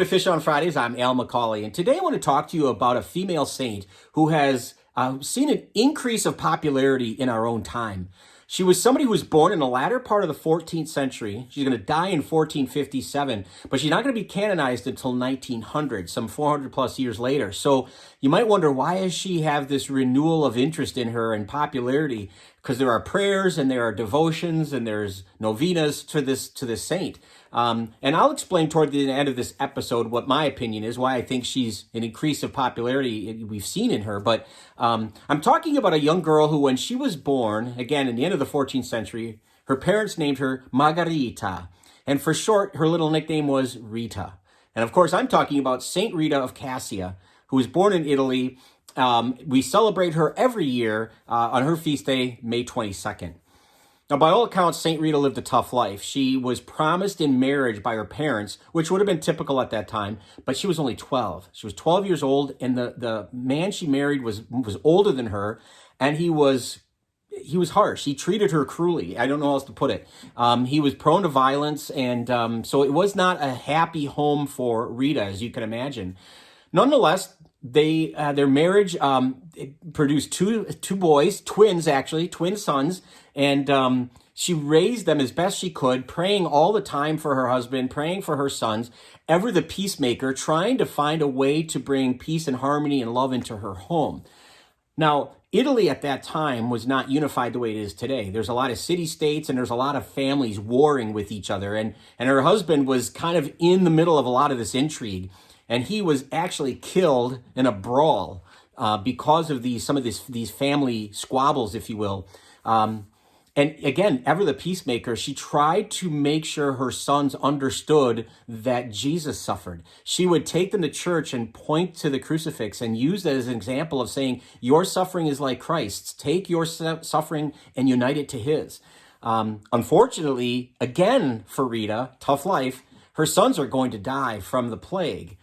to Fish on Fridays. I'm Al McCauley, and today I want to talk to you about a female saint who has seen an increase of popularity in our own time. She was somebody who was born in the latter part of the 14th century. She's going to die in 1457, but she's not going to be canonized until 1900, some 400 plus years later. So you might wonder, why does she have this renewal of interest in her and popularity? Because there are prayers and there are devotions and there's novenas to this saint. And I'll explain toward the end of this episode what my opinion is, why I think she's an increase of popularity we've seen in her. But I'm talking about a young girl who, when she was born, again, in the end of the 14th century, her parents named her Margherita. And for short, her little nickname was Rita. And of course, I'm talking about Saint Rita of Cascia, who was born in Italy. We celebrate her every year on her feast day, May 22nd. Now, by all accounts, St. Rita lived a tough life. She was promised in marriage by her parents, which would have been typical at that time, but she was only 12. She was 12 years old, and the man she married was older than her, and he was harsh. He treated her cruelly. I don't know how else to put it. He was prone to violence, and so it was not a happy home for Rita, as you can imagine. Nonetheless, their marriage produced two boys, twin sons, and she raised them as best she could, praying all the time for her husband, praying for her sons, ever the peacemaker, trying to find a way to bring peace and harmony and love into her home. Now, Italy at that time was not unified the way it is today. There's a lot of city-states and there's a lot of families warring with each other, and her husband was kind of in the middle of a lot of this intrigue. And he was actually killed in a brawl because of some of these family squabbles, if you will. And again, ever the peacemaker, she tried to make sure her sons understood that Jesus suffered. She would take them to church and point to the crucifix and use that as an example of saying, your suffering is like Christ's. Take your suffering and unite it to his. Unfortunately, again, for Rita, tough life, her sons are going to die from the plague.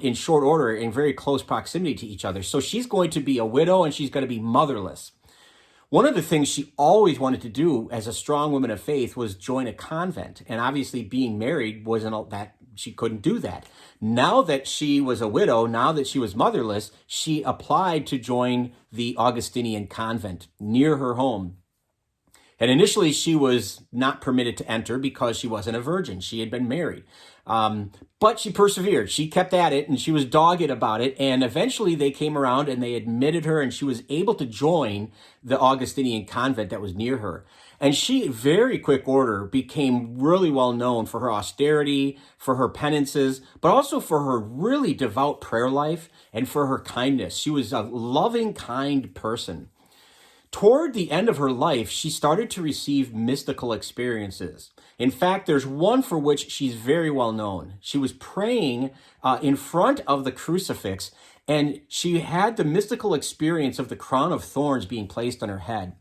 In short order, in very close proximity to each other. So she's going to be a widow and she's going to be motherless. One of the things she always wanted to do as a strong woman of faith was join a convent. And obviously being married wasn't that, she couldn't do that. Now that she was a widow, now that she was motherless, she applied to join the Augustinian convent near her home. And initially, she was not permitted to enter because she wasn't a virgin. She had been married. But she persevered. She kept at it, and she was dogged about it. And eventually, they came around, and they admitted her, and she was able to join the Augustinian convent that was near her. And she, very quick order, became really well known for her austerity, for her penances, but also for her really devout prayer life and for her kindness. She was a loving, kind person. Toward the end of her life, she started to receive mystical experiences. In fact, there's one for which she's very well known. She was praying in front of the crucifix, and she had the mystical experience of the crown of thorns being placed on her head.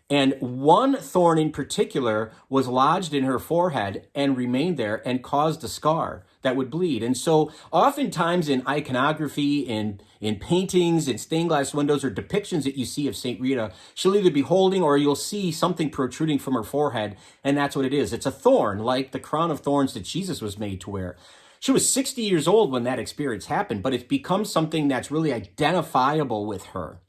And one thorn in particular was lodged in her forehead and remained there and caused a scar that would bleed. And so oftentimes in iconography, in paintings, in stained glass windows or depictions that you see of St. Rita, she'll either be holding or you'll see something protruding from her forehead. And that's what it is. It's a thorn, like the crown of thorns that Jesus was made to wear. She was 60 years old when that experience happened, but it's become something that's really identifiable with her.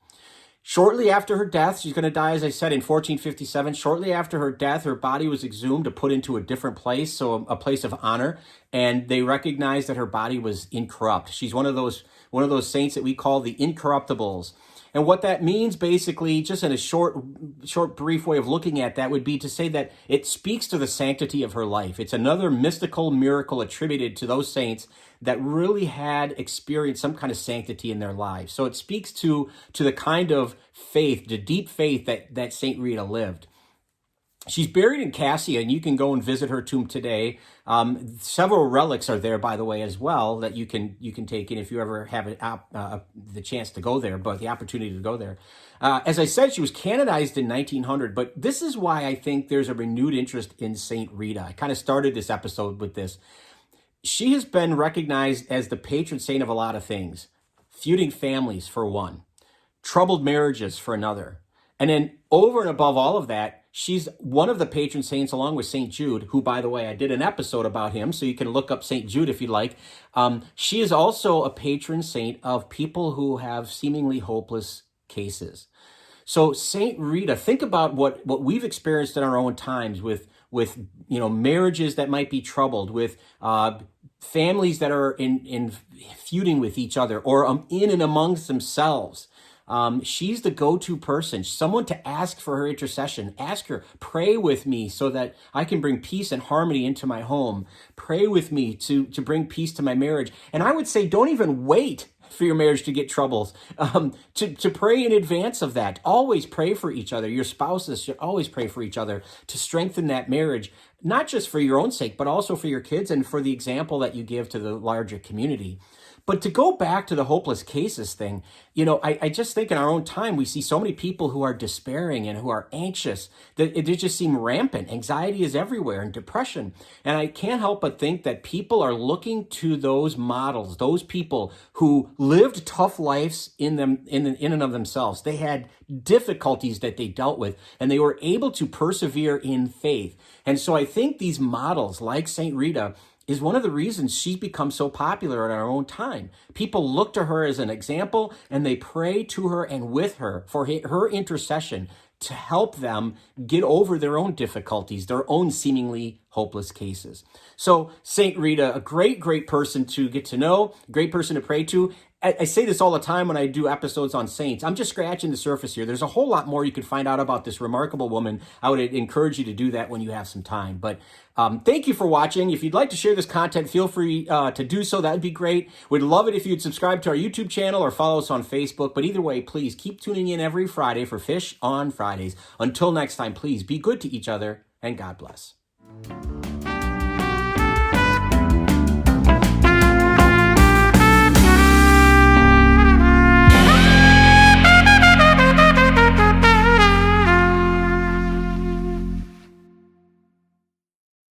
Shortly after her death, she's going to die, as I said, in 1457. Shortly after her death, her body was exhumed to put into a different place, so a place of honor, and they recognized that her body was incorrupt. She's one of those saints that we call the incorruptibles. And what that means, basically, just in a short, brief way of looking at that, would be to say that it speaks to the sanctity of her life. It's another mystical miracle attributed to those saints that really had experienced some kind of sanctity in their lives. So it speaks to the kind of faith, the deep faith that St. Rita lived. She's buried in Cascia, and you can go and visit her tomb today. Several relics are there, by the way, as well, that you can take in if you ever have the chance to go there, but the opportunity to go there. As I said, she was canonized in 1900, but this is why I think there's a renewed interest in St. Rita. I kind of started this episode with this. She has been recognized as the patron saint of a lot of things. Feuding families, for one. Troubled marriages, for another. And then over and above all of that, She's one of the patron saints along with St. Jude, who, by the way, I did an episode about him, so you can look up St. Jude if you like. She is also a patron saint of people who have seemingly hopeless cases. So St. Rita, think about what we've experienced in our own times with marriages that might be troubled, with families that are in feuding with each other or in and amongst themselves. She's the go-to person, someone to ask for her intercession. Ask her, pray with me so that I can bring peace and harmony into my home. Pray with me to bring peace to my marriage. And I would say, don't even wait for your marriage to get troubles, to pray in advance of that. Always pray for each other. Your spouses should always pray for each other to strengthen that marriage, not just for your own sake, but also for your kids and for the example that you give to the larger community. But to go back to the hopeless cases thing, I just think in our own time, we see so many people who are despairing and who are anxious that it just seems rampant. Anxiety is everywhere and depression. And I can't help but think that people are looking to those models, those people who lived tough lives in and of themselves. They had difficulties that they dealt with, and they were able to persevere in faith. And so I think these models like St. Rita is one of the reasons she's become so popular in our own time. People look to her as an example, and they pray to her and with her for her intercession to help them get over their own difficulties, their own seemingly hopeless cases. So St. Rita, a great, great person to get to know, great person to pray to. I say this all the time when I do episodes on saints. I'm just scratching the surface here. There's a whole lot more you can find out about this remarkable woman. I would encourage you to do that when you have some time. But thank you for watching. If you'd like to share this content, feel free to do so. That would be great. We'd love it if you'd subscribe to our YouTube channel or follow us on Facebook. But either way, please keep tuning in every Friday for Fish on Fridays. Until next time, please be good to each other and God bless.